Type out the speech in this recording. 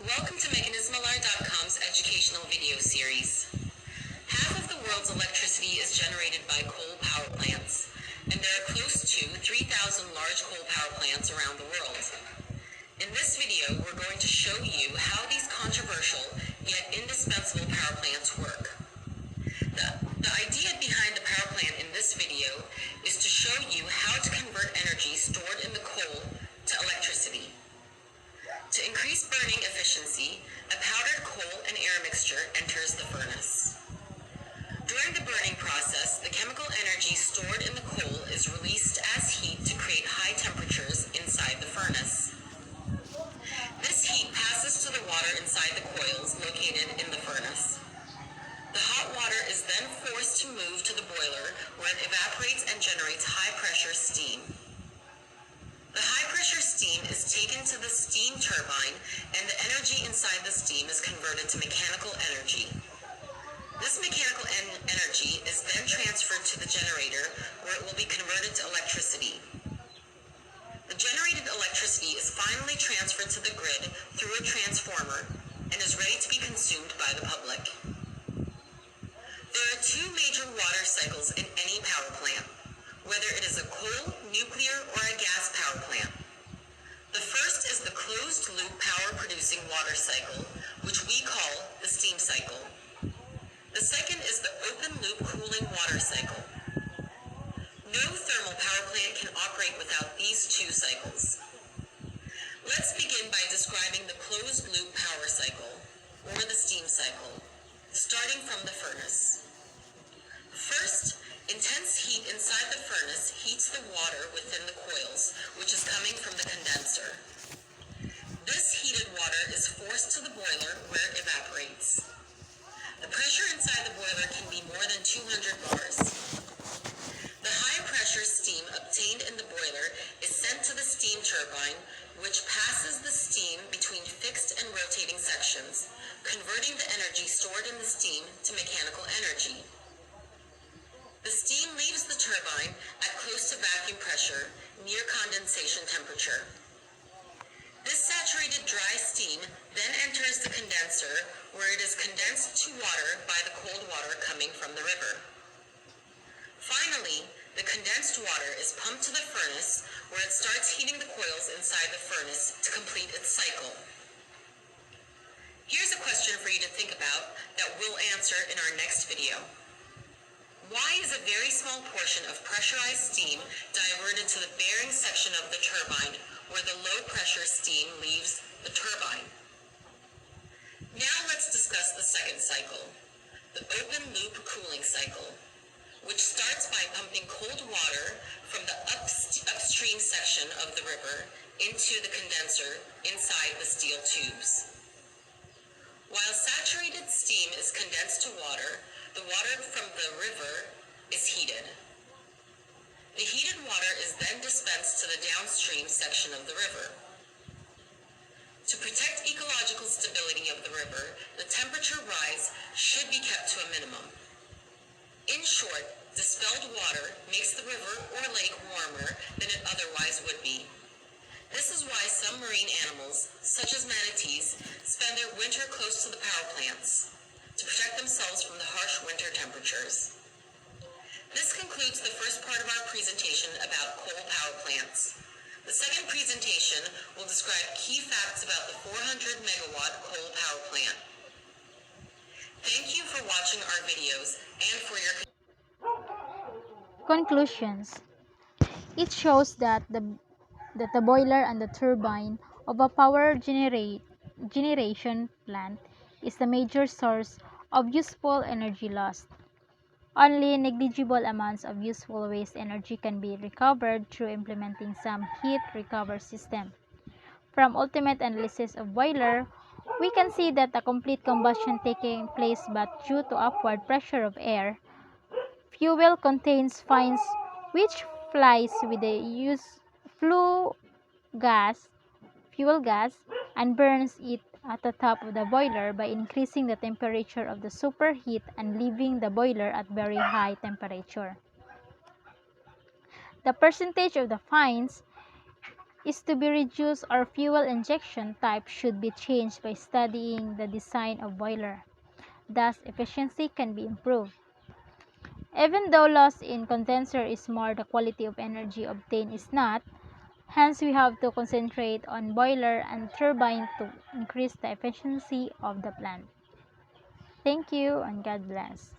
Welcome to Mechanismalar.com's educational video series. Half of the world's electricity is generated by coal power plants, and there are close to 3,000 large coal power plants around the world. In this video, we're going to show you how these controversial yet indispensable power plants work. The idea behind the power plant in this video is to show you how to convert energy stored in the coal to electricity. To increase burning efficiency, a powdered coal and air mixture enters the furnace. During the burning process, the chemical energy stored in the coal is released as heat to create high temperatures inside the furnace. This heat passes to the water inside the coils located in the furnace. The hot water is then forced to move to the boiler where it evaporates and generates high-pressure steam. The high-pressure steam is taken to the steam turbine, and the energy inside the steam is converted to mechanical energy. This mechanical energy is then transferred to the generator, where it will be converted to electricity. The generated electricity is finally transferred to the grid through a transformer and is ready to be consumed by the public. There are two major water cycles in any power plant, whether it is a coal, nuclear, or a gas power plant. The first is the closed-loop power-producing water cycle, which we call the steam cycle. The second is the open-loop cooling water cycle. No thermal power plant can operate without these two cycles. Let's begin by describing the closed-loop power cycle, or the steam cycle, starting from the furnace. First, intense heat inside the furnace heats the water within the coils, which is coming from the condenser. This heated water is forced to the boiler where it evaporates. The pressure inside the boiler can be more than 200 bars. The high-pressure steam obtained in the boiler is sent to the steam turbine, which passes the steam between fixed and rotating sections, converting the energy stored in the steam to mechanical energy. The steam leaves the turbine at close to vacuum pressure, near condensation temperature. This saturated dry steam then enters the condenser, where it is condensed to water by the cold water coming from the river. Finally, the condensed water is pumped to the furnace, where it starts heating the coils inside the furnace to complete its cycle. Here's a question for you to think about that we'll answer in our next video. Why is a very small portion of pressurized steam diverted to the bearing section of the turbine, where the low-pressure steam leaves the turbine? Now let's discuss the second cycle, the open-loop cooling cycle, which starts by pumping cold water from the upstream section of the river into the condenser inside the steel tubes. While saturated steam is condensed to water, the water from the river is heated. The heated water is then dispensed to the downstream section of the river. To protect ecological stability of the river, the temperature rise should be kept to a minimum. In short, dispelled water makes the river or lake warmer than it otherwise would be. This is why some marine animals, such as manatees, spend their winter close to the power plants to protect themselves from the harsh winter temperatures. This concludes the first part of our presentation about coal power plants. The second presentation will describe key facts about the 400 megawatt coal power plant. Thank you for watching our videos and for your Conclusions. It shows that the boiler and the turbine of a power generation plant is the major source of useful energy lost. Only negligible amounts of useful waste energy can be recovered through implementing some heat recovery system. From ultimate analysis of boiler, we can see that a complete combustion taking place but due to upward pressure of air. Fuel contains fines which flies with the fuel gas, and burns it at the top of the boiler by increasing the temperature of the superheat and leaving the boiler at very high temperature. The percentage of the fines is to be reduced or fuel injection type should be changed by studying the design of boiler. Thus, efficiency can be improved. Even though loss in condenser is more, the quality of energy obtained is not. Hence, we have to concentrate on boiler and turbine to increase the efficiency of the plant. Thank you and God bless.